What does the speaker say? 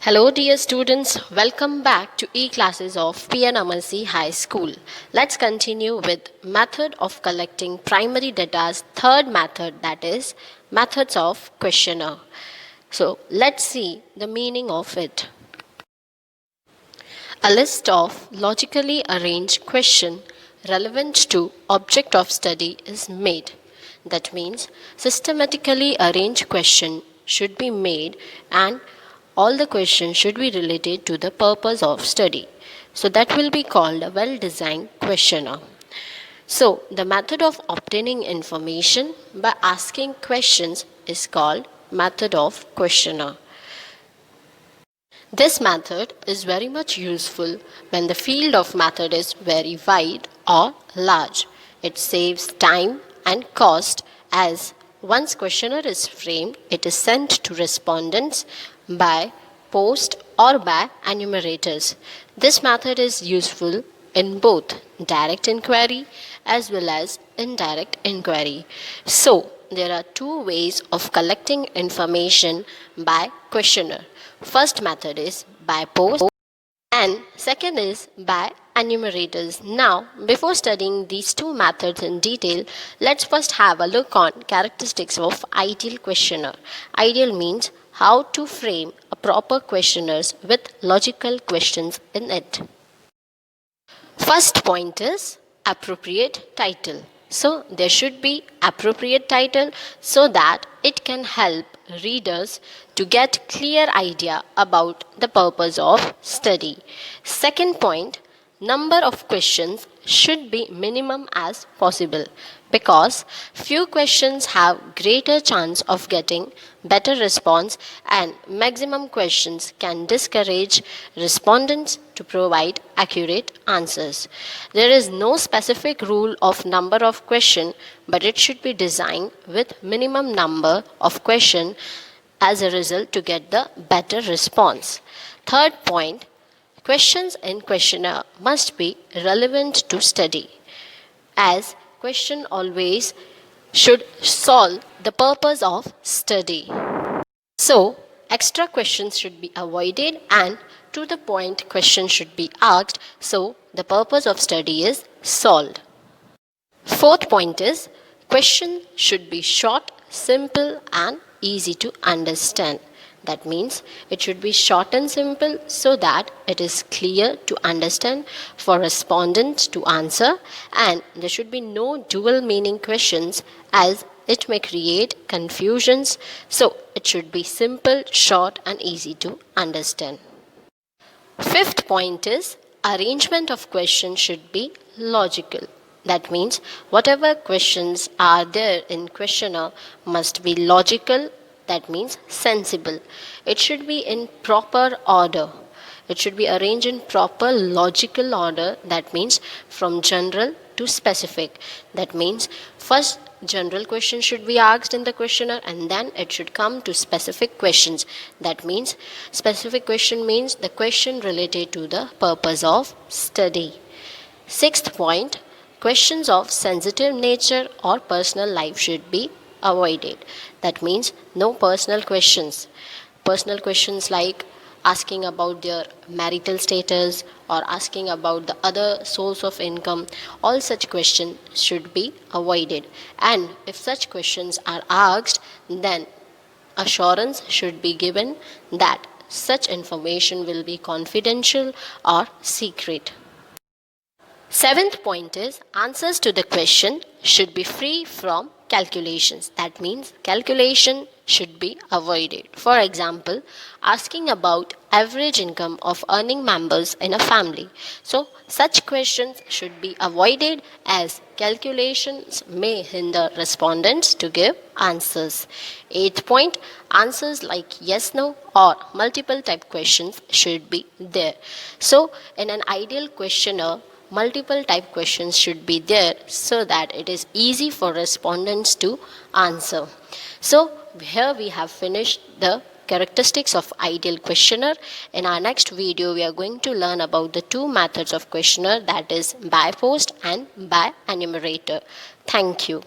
Hello dear students, welcome back to e-classes of PNMC High School. Let's continue with method of collecting primary data's third method, that is methods of questionnaire. So let's see the meaning of it. A list of logically arranged questions relevant to object of study is made. That means systematically arranged question should be made and all the questions should be related to the purpose of study. So that will be called a well-designed questionnaire. So the method of obtaining information by asking questions is called method of questionnaire. This method is very much useful when the field of method is very wide or large. It saves time and cost as once questionnaire is framed, it is sent to respondents by post or by enumerators. This method is useful in both direct inquiry as well as indirect inquiry. So, there are two ways of collecting information by questionnaire. First method is by post and second is by enumerators. Now, before studying these two methods in detail, let's first have a look on characteristics of ideal questionnaire. Ideal means how to frame a proper questionnaire with logical questions in it. First point is appropriate title. So there should be appropriate title so that it can help readers to get clear idea about the purpose of study. Second point, number of questions should be minimum as possible because few questions have greater chance of getting better response and maximum questions can discourage respondents to provide accurate answers. There is no specific rule of number of question, but it should be designed with minimum number of question as a result to get the better response. Third point, questions in questionnaire must be relevant to study, as question always should solve the purpose of study. So, extra questions should be avoided and to the point questions should be asked so the purpose of study is solved. Fourth point is question should be short, simple and easy to understand. That means it should be short and simple so that it is clear to understand for respondents to answer, and there should be no dual meaning questions as it may create confusions. So it should be simple, short and easy to understand. Fifth point is arrangement of questions should be logical. That means whatever questions are there in questionnaire must be logical. That means sensible. It should be in proper order. It should be arranged in proper logical order. That means from general to specific. That means first general questions should be asked in the questionnaire and then it should come to specific questions. That means specific question means the question related to the purpose of study. Sixth point, questions of sensitive nature or personal life should be avoided. That means no personal questions. Personal questions like asking about their marital status or asking about the other source of income, all such questions should be avoided. And if such questions are asked, then assurance should be given that such information will be confidential or secret. Seventh point is answers to the question should be free from calculations. That means calculation should be avoided. For example, asking about average income of earning members in a family. So such questions should be avoided as calculations may hinder respondents to give answers. Eighth point, answers like yes, no or multiple type questions should be there. So in an ideal questionnaire, multiple type questions should be there so that it is easy for respondents to answer. So here we have finished the characteristics of ideal questionnaire. In our next video, we are going to learn about the two methods of questionnaire, that is by post and by enumerator. Thank you.